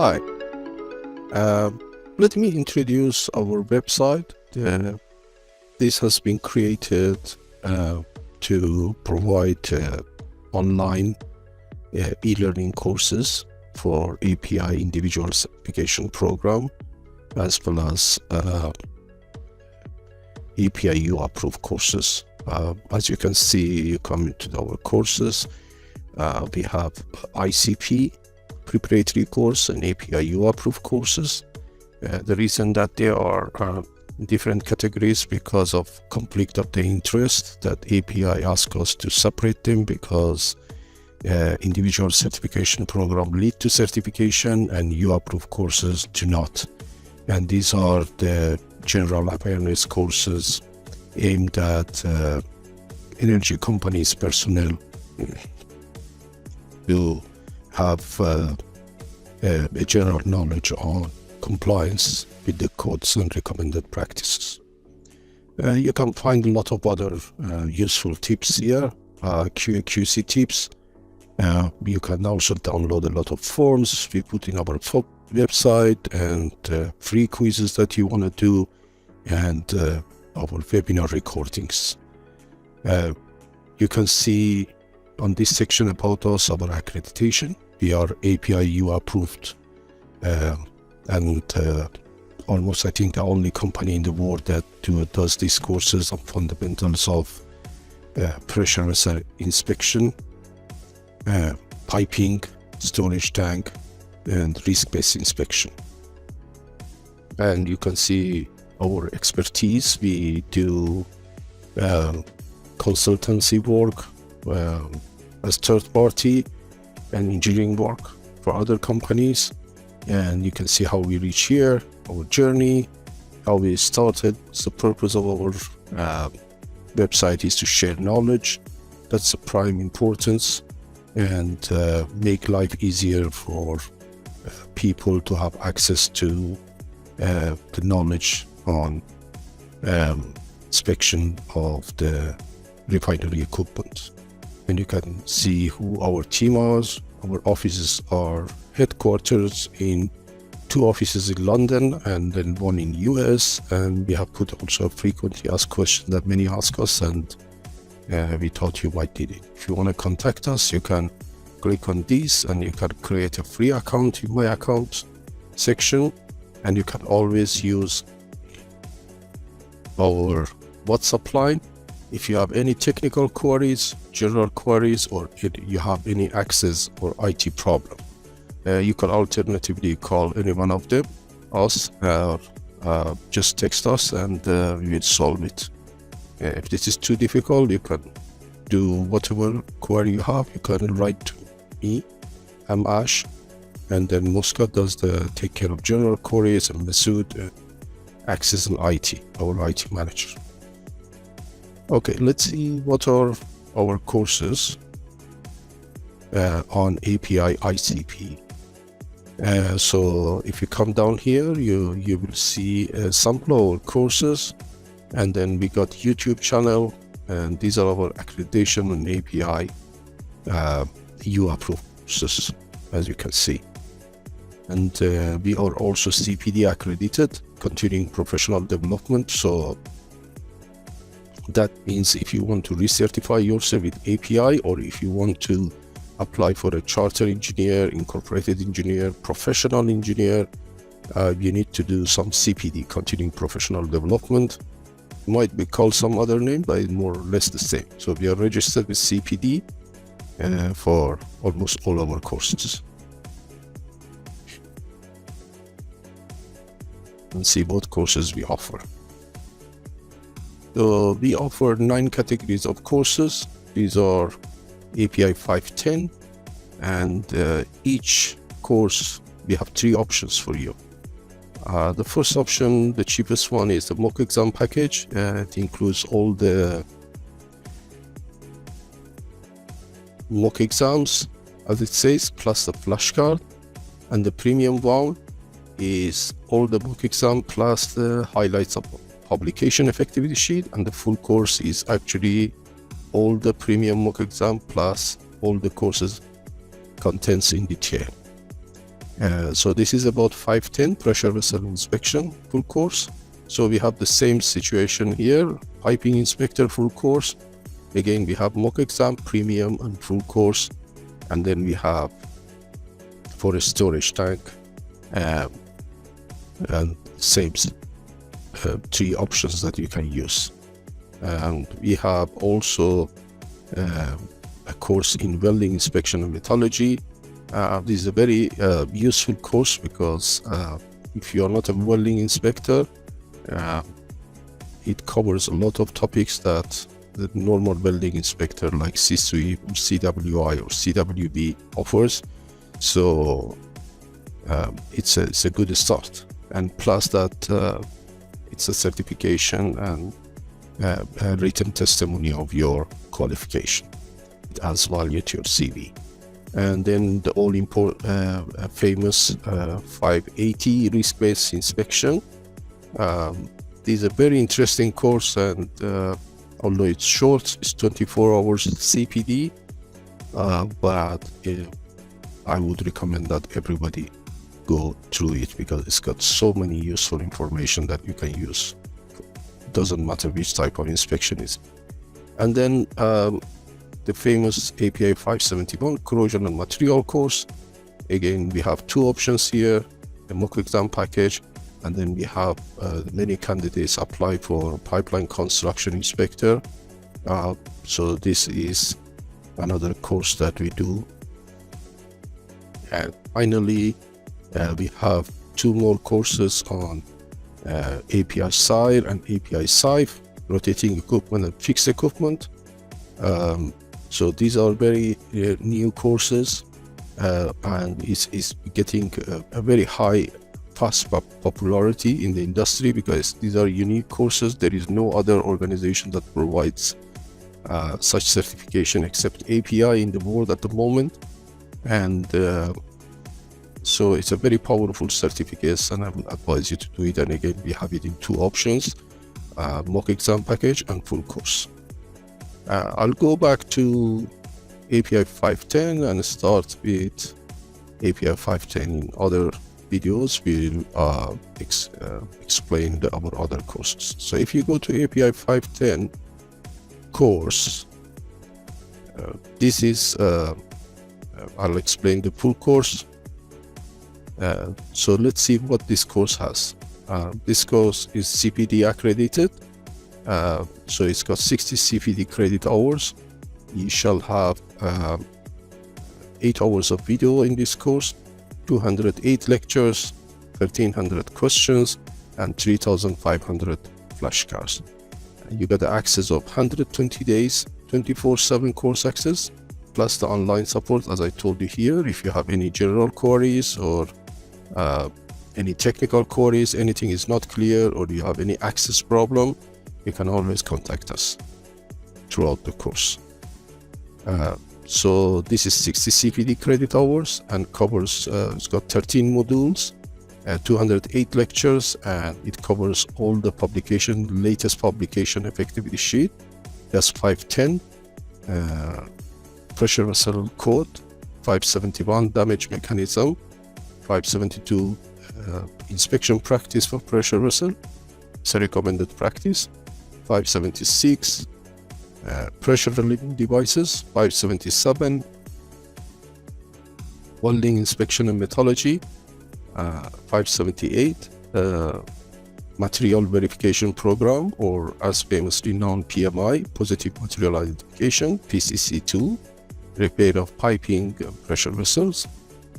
Hi, let me introduce our website. This has been created to provide online e-learning courses for API individual certification program, as well as API U approved courses. As you can see, you come into our courses. We have ICP preparatory course and API U approved courses. The reason that they are different categories because of conflict of the interest, that API asks us to separate them because individual certification program lead to certification and U approved courses do not. And these are the general awareness courses aimed at energy companies personnel to have a general knowledge on compliance with the codes and recommended practices. You can find a lot of other useful tips here, QA/QC tips. You can also download a lot of forms we put in our website, and free quizzes that you want to do, and our webinar recordings. You can see on this section about us, our accreditation. We are API U approved, and almost, I think, the only company in the world that does these courses on fundamentals of pressure vessel inspection, piping, storage tank, and risk-based inspection. And you can see our expertise. We do consultancy work as third party and engineering work for other companies. And you can see how we reach here, our journey, how we started. So the purpose of our website is to share knowledge. That's the prime importance, and make life easier for people to have access to the knowledge on inspection of the refinery equipment. And you can see who our team is. Our offices are headquarters in 2 offices in London and then 1 in US. And we have put also a frequently asked question that many ask us, and we thought you might need it. If you want to contact us, you can click on this and you can create a free account in my account section, and you can always use our WhatsApp line. If you have any technical queries, general queries, or if you have any access or IT problem, you can alternatively call any one of them, us, just text us, and we will solve it. If this is too difficult, you can do whatever query you have. You can write to me. I'm Ash, and then Muscat does the take care of general queries, and Masood access and IT, our IT manager. Okay, let's see what are our courses on API ICP. So if you come down here, you will see a sample of our courses, and then we got YouTube channel, and these are our accreditation and API U approved courses, as you can see. And we are also CPD accredited, continuing professional development. So that means if you want to recertify yourself with API, or if you want to apply for a charter engineer, incorporated engineer, professional engineer, you need to do some CPD, continuing professional development. It might be called some other name, but it's more or less the same. So we are registered with CPD for almost all our courses. And see what courses we offer. So we offer 9 categories of courses. These are API 510, and each course we have 3 options for you. The first option, the cheapest one, is the mock exam package. It includes all the mock exams, as it says, plus the flashcard. And the premium one is all the mock exam plus the highlights of publication effectivity sheet, and the full course is actually all the premium mock exam plus all the courses contents in detail. So this is about 510 pressure vessel inspection full course. So we have the same situation here, piping inspector full course. Again, we have mock exam, premium, and full course. And then we have for a storage tank, and same 3 options that you can use. And we have also a course in welding inspection and metallurgy. This is a very useful course because if you are not a welding inspector, it covers a lot of topics that the normal welding inspector like C-Suite, CWI, or CWB offers. So it's a good start, and plus that it's a certification and a written testimony of your qualification. It adds value to your CV. And then the all important famous 580 risk-based inspection. This is a very interesting course, and although it's short, it's 24 hours CPD, but I would recommend that everybody go through it because it's got so many useful information that you can use. It doesn't matter which type of inspection it is. And then the famous API 571 corrosion and material course. Again, we have 2 options here, a mock exam package, and then we have many candidates apply for pipeline construction inspector. So this is another course that we do. And finally, we have 2 more courses on API side and API SIFE, rotating equipment and fixed equipment. So these are very new courses, and it's getting a very high, fast popularity in the industry because these are unique courses. There is no other organization that provides such certification except API in the world at the moment. And so it's a very powerful certificate, and I would advise you to do it. And again, we have it in 2 options, mock exam package and full course. I'll go back to API 510 and start with API 510 in other videos. We'll explain our other courses. So if you go to API 510 course, this is I'll explain the full course. So let's see what this course has. This course is CPD accredited, so it's got 60 CPD credit hours. You shall have 8 hours of video in this course, 208 lectures, 1300 questions, and 3500 flashcards. You got the access of 120 days, 24/7 course access, plus the online support, as I told you here. If you have any general queries or any technical queries, anything is not clear, or you have any access problem, you can always contact us throughout the course. So this is 60 CPD credit hours and covers, it's got 13 modules, 208 lectures, and it covers all the publication, latest publication effectivity sheet. That's 510, pressure vessel code, 571 damage mechanism, 572 inspection practice for pressure vessel, it's a recommended practice, 576 pressure relieving devices, 577 welding inspection and metallurgy, 578 material verification program, or as famously known PMI, positive material identification, PCC2, repair of piping pressure vessels,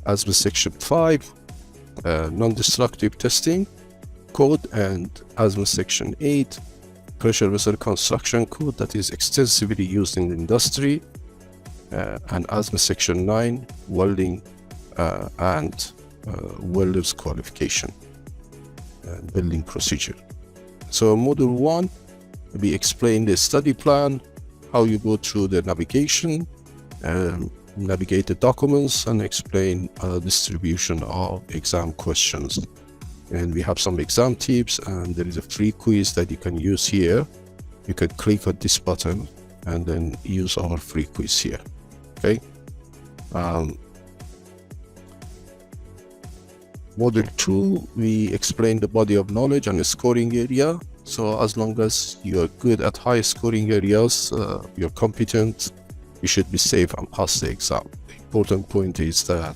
ASME section 5, non-destructive testing code, and ASME section 8, pressure vessel construction code that is extensively used in the industry, and ASME section 9, welding and welder's qualification and building procedure. So module 1, we explain the study plan, how you go through the navigation, navigate the documents, and explain distribution of exam questions. And we have some exam tips, and there is a free quiz that you can use here. You can click on this button and then use our free quiz here. Okay. Module 2, we explain the body of knowledge and the scoring area. So as long as you are good at high scoring areas, you're competent, you should be safe and pass the exam. The important point is that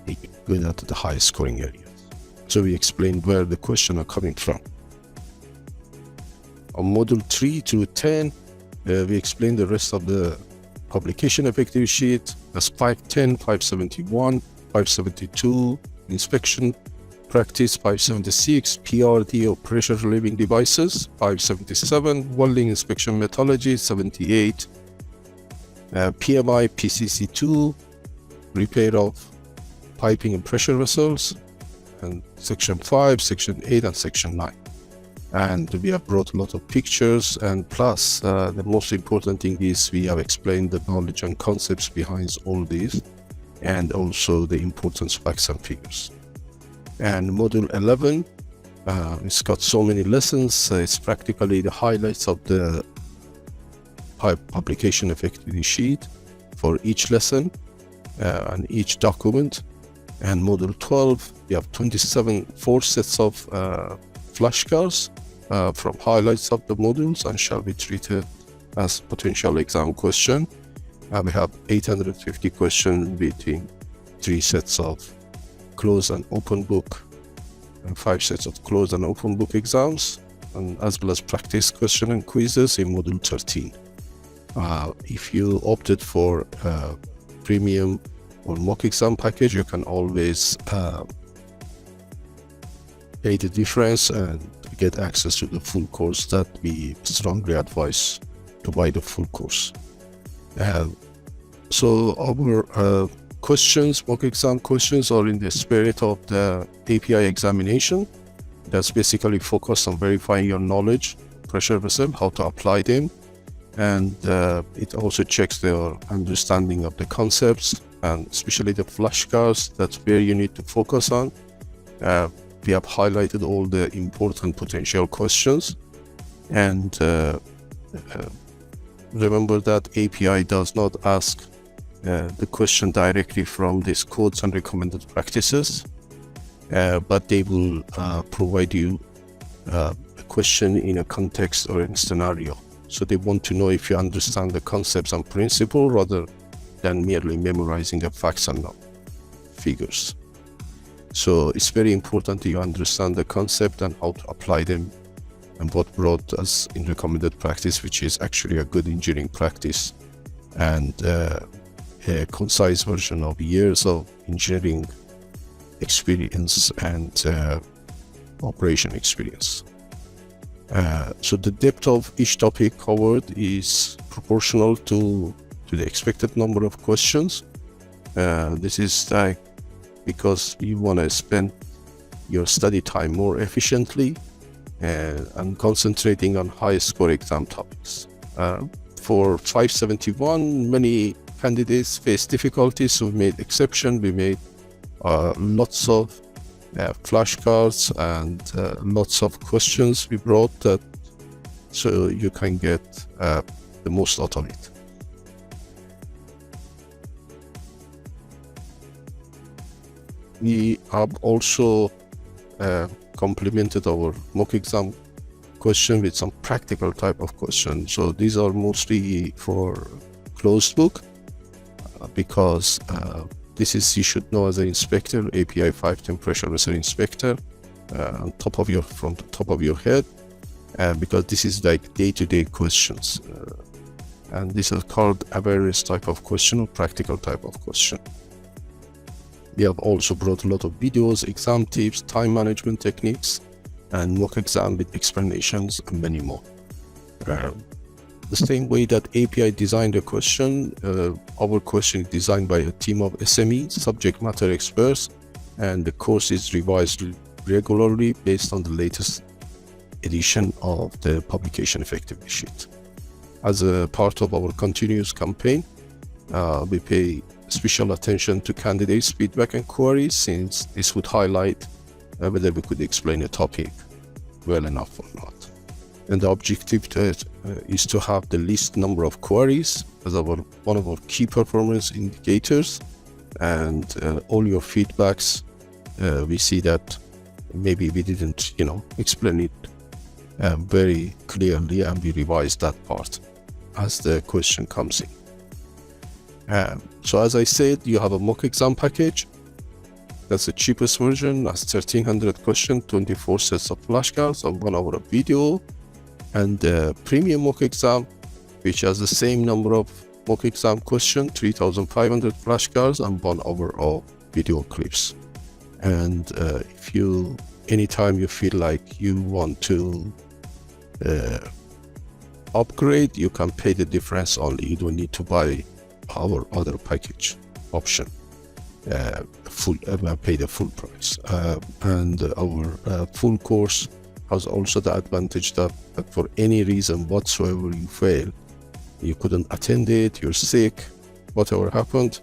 you're good at the high scoring areas. So we explain where the questions are coming from. On module 3 to 10, we explain the rest of the publication effectivity sheet. That's 510, 571, 572, inspection practice, 576, PRD or pressure relieving devices, 577, welding inspection metallurgy, 78, PMI PCC2, repair of piping and pressure vessels, and section 5, section 8, and section 9. And we have brought a lot of pictures, and plus the most important thing is we have explained the knowledge and concepts behind all these, and also the importance of facts and figures. And module 11, it's got so many lessons. It's practically the highlights of the publication effectivity sheet for each lesson and each document. And module 12, we have 4 sets of flashcards from highlights of the modules and shall be treated as potential exam question. We have 850 questions between 3 sets of closed and open book and 5 sets of closed and open book exams, and as well as practice question and quizzes in module 13. If you opted for premium or mock exam package, you can always pay the difference and get access to the full course. That we strongly advise to buy the full course. So our questions, mock exam questions, are in the spirit of the API examination. That's basically focused on verifying your knowledge, pressure vessel, how to apply them, and it also checks their understanding of the concepts, and especially the flashcards. That's where you need to focus on. We have highlighted all the important potential questions, and remember that API does not ask the question directly from these codes and recommended practices, but they will provide you a question in a context or in a scenario. So they want to know if you understand the concepts and principles rather than merely memorizing the facts and figures. So it's very important that you understand the concept and how to apply them, and what brought us in recommended practice, which is actually a good engineering practice and a concise version of years of engineering experience and operation experience. So the depth of each topic covered is proportional to the expected number of questions. This is like because you want to spend your study time more efficiently and concentrating on high score exam topics. For 571, many candidates face difficulties, so we made exception. We made lots of flashcards and lots of questions we brought that, so you can get the most out of it. We have also complemented our mock exam question with some practical type of questions. So these are mostly for closed book because this is, you should know as an inspector, API 510 pressure vessel inspector from the top of your head, because this is like day-to-day questions, and this is called awareness type of question or practical type of question. We have also brought a lot of videos, exam tips, time management techniques, and mock exam with explanations, and many more. The same way that API designed a question, our question is designed by a team of SME, subject matter experts, and the course is revised regularly based on the latest edition of the publication effectivity sheet. As a part of our continuous campaign, we pay special attention to candidates' feedback and queries, since this would highlight whether we could explain a topic well enough or not. And the objective is to have the least number of queries as one of our key performance indicators, and all your feedbacks. We see that maybe we didn't, explain it very clearly, and we revise that part as the question comes in. So as I said, you have a mock exam package. That's the cheapest version. That's 1300 questions, 24 sets of flashcards, and 1 hour of video. And the premium mock exam, which has the same number of mock exam questions, 3500 flashcards, and 1 hour of video clips. And if you, anytime you feel like you want to upgrade, you can pay the difference only. You don't need to buy our other package option. Pay the full price. And our full course has also the advantage that for any reason whatsoever you fail, you couldn't attend it, you're sick, whatever happened,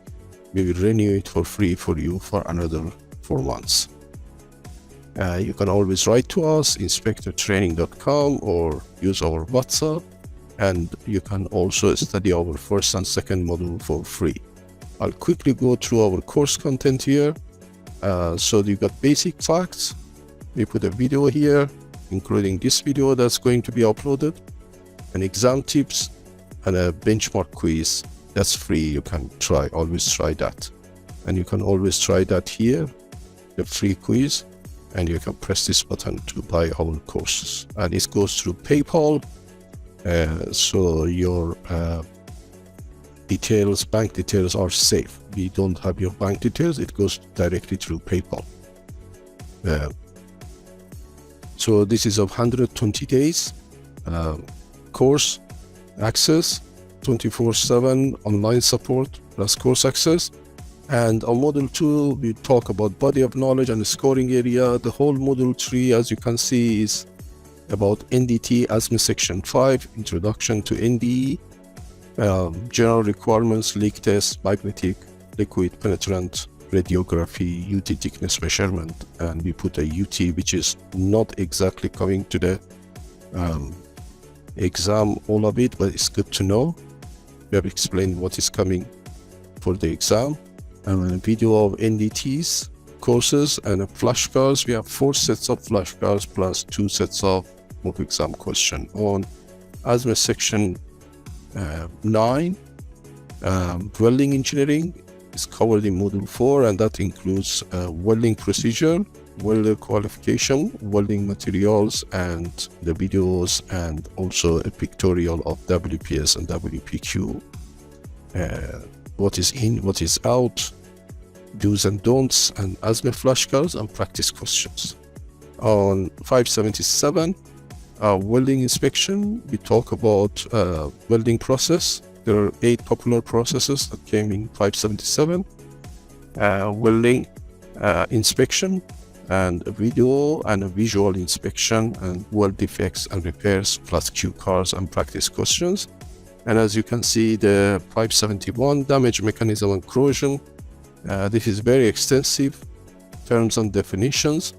we will renew it for free for you for another 4 months. You can always write to us, inspectortraining.com, or use our WhatsApp, and you can also study our first and second module for free. I'll quickly go through our course content here. So you got basic facts. We put a video here, including this video that's going to be uploaded, and exam tips, and a benchmark quiz. That's free. You can always try that. And you can always try that here, the free quiz, and you can press this button to buy our courses. And it goes through PayPal. So your bank details are safe. We don't have your bank details. It goes directly through PayPal. So this is a 120 days course access, 24/7 online support plus course access. And on module 2, we talk about body of knowledge and the scoring area. The whole module 3, as you can see, is about NDT, ASME section 5, introduction to NDE, general requirements, leak test, magnetic, liquid penetrant, radiography, UT thickness measurement, and we put a UT which is not exactly coming to the exam, all of it, but it's good to know. We have explained what is coming for the exam, and a video of NDTs courses and flashcards. We have 4 sets of flashcards plus 2 sets of mock exam question. On ASME section 9, welding engineering is covered in module 4, and that includes welding procedure, welder qualification, welding materials, and the videos, and also a pictorial of WPS and WPQ, what is in, what is out, do's and don'ts, and ASME flashcards and practice questions. On 577, welding inspection, we talk about welding process. There are 8 popular processes that came in 577. Welding inspection, and a video and a visual inspection, and weld defects and repairs, plus cue cards and practice questions. And as you can see, the 571, damage mechanism and corrosion. This is very extensive terms and definitions,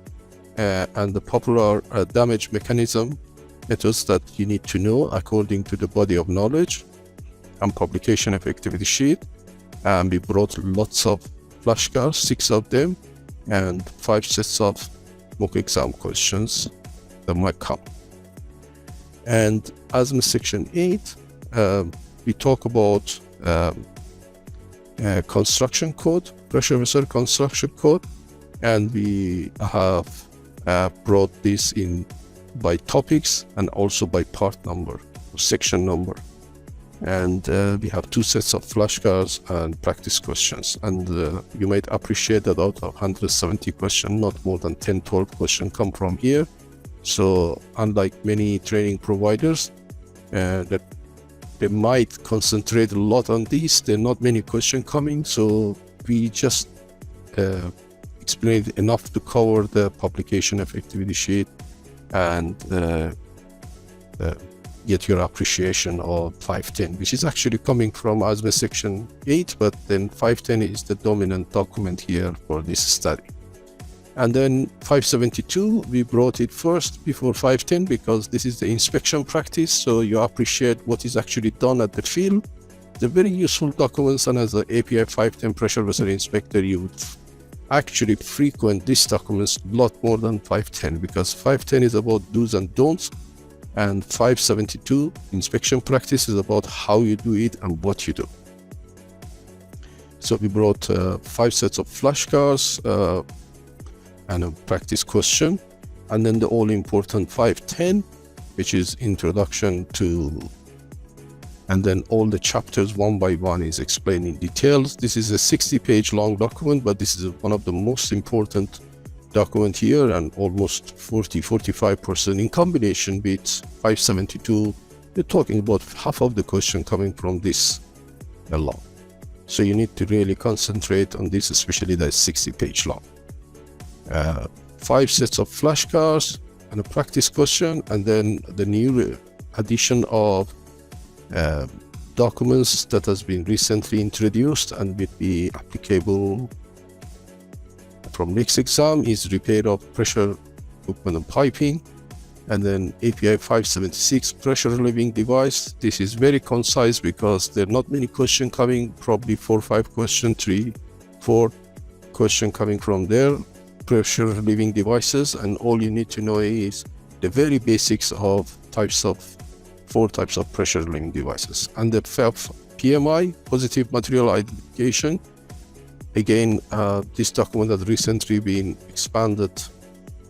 and the popular damage mechanism methods that you need to know according to the body of knowledge, and publication effectivity sheet. And we brought lots of flashcards, 6 of them, and 5 sets of mock exam questions that might come. And ASME section 8, we talk about construction code, pressure vessel construction code, and we have brought this in by topics and also by part number, section number. And we have 2 sets of flashcards and practice questions. And you might appreciate that out of 170 questions, not more than 10-12 questions come from here. So unlike many training providers that they might concentrate a lot on these, there are not many questions coming, so we just explained enough to cover the publication effectivity sheet and get your appreciation of 510, which is actually coming from ASME section 8, but then 510 is the dominant document here for this study. And then 572, we brought it first before 510 because this is the inspection practice, so you appreciate what is actually done at the field. the very useful documents, and as the API 510 pressure vessel inspector, you would actually frequent these documents a lot more than 510, because 510 is about do's and don'ts, and 572 inspection practice is about how you do it and what you do. So we brought 5 sets of flashcards and a practice question, and then the all-important 510, which is introduction to, and then all the chapters one by one is explaining details. This is a 60-page long document, but this is one of the most important document here, and almost 40-45% in combination with 572. You're talking about half of the question coming from this alone. So you need to really concentrate on this, especially that 60-page long. 5 sets of flashcards and a practice question, and then the new addition of documents that has been recently introduced and will be applicable from next exam is repair of pressure equipment and piping, and then API 576 pressure relieving device. This is very concise because there are not many questions coming, probably 4 or 5 questions, 3, 4 questions coming from there. Pressure relieving devices, and all you need to know is the very basics of 4 types of pressure relieving devices. And the PMI, positive material identification, again, this document has recently been expanded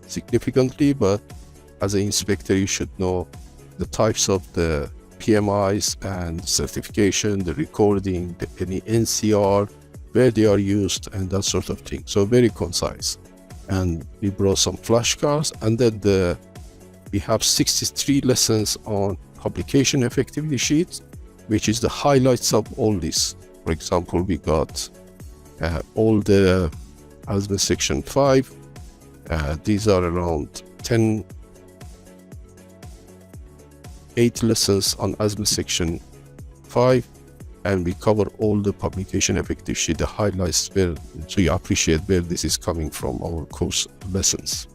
significantly, but as an inspector you should know the types of the PMIs and certification, the recording, any NCR, where they are used, and that sort of thing. So very concise. And we brought some flashcards, and then we have 63 lessons on publication effectivity sheets, which is the highlights of all this. For example, we got all the ASME section 5. These are around 8 lessons on ASME section 5, and we cover all the publication effective sheet, the highlights, where, so you appreciate where this is coming from, our course lessons.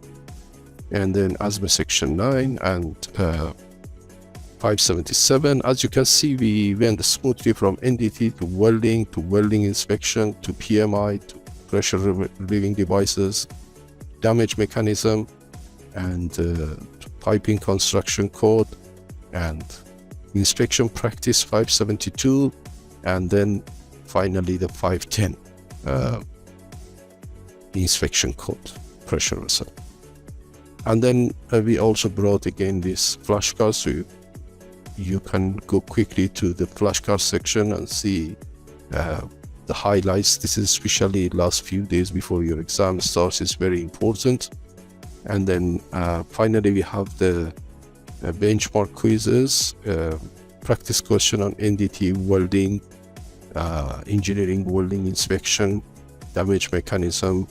And then ASME section 9 and 577. As you can see, we went smoothly from NDT to welding inspection, to PMI, to pressure relieving devices, damage mechanism, and piping construction code, and inspection practice 572, and then finally the 510 inspection code, pressure vessel. And then we also brought again this flashcards, so you can go quickly to the flashcard section and see the highlights. This is especially last few days before your exam starts, is very important. And then finally we have the benchmark quizzes, practice question on NDT welding, engineering welding inspection, damage mechanism,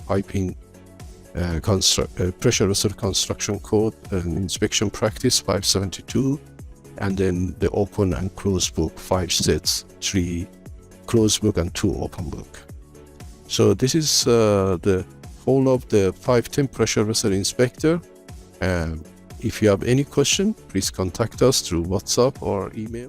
piping, pressure vessel construction code, and inspection practice 572, and then the open and closed book 5 sets, 3 closed book and 2 open book. So this is the whole of the 510 pressure vessel inspector. If you have any question, please contact us through WhatsApp or email.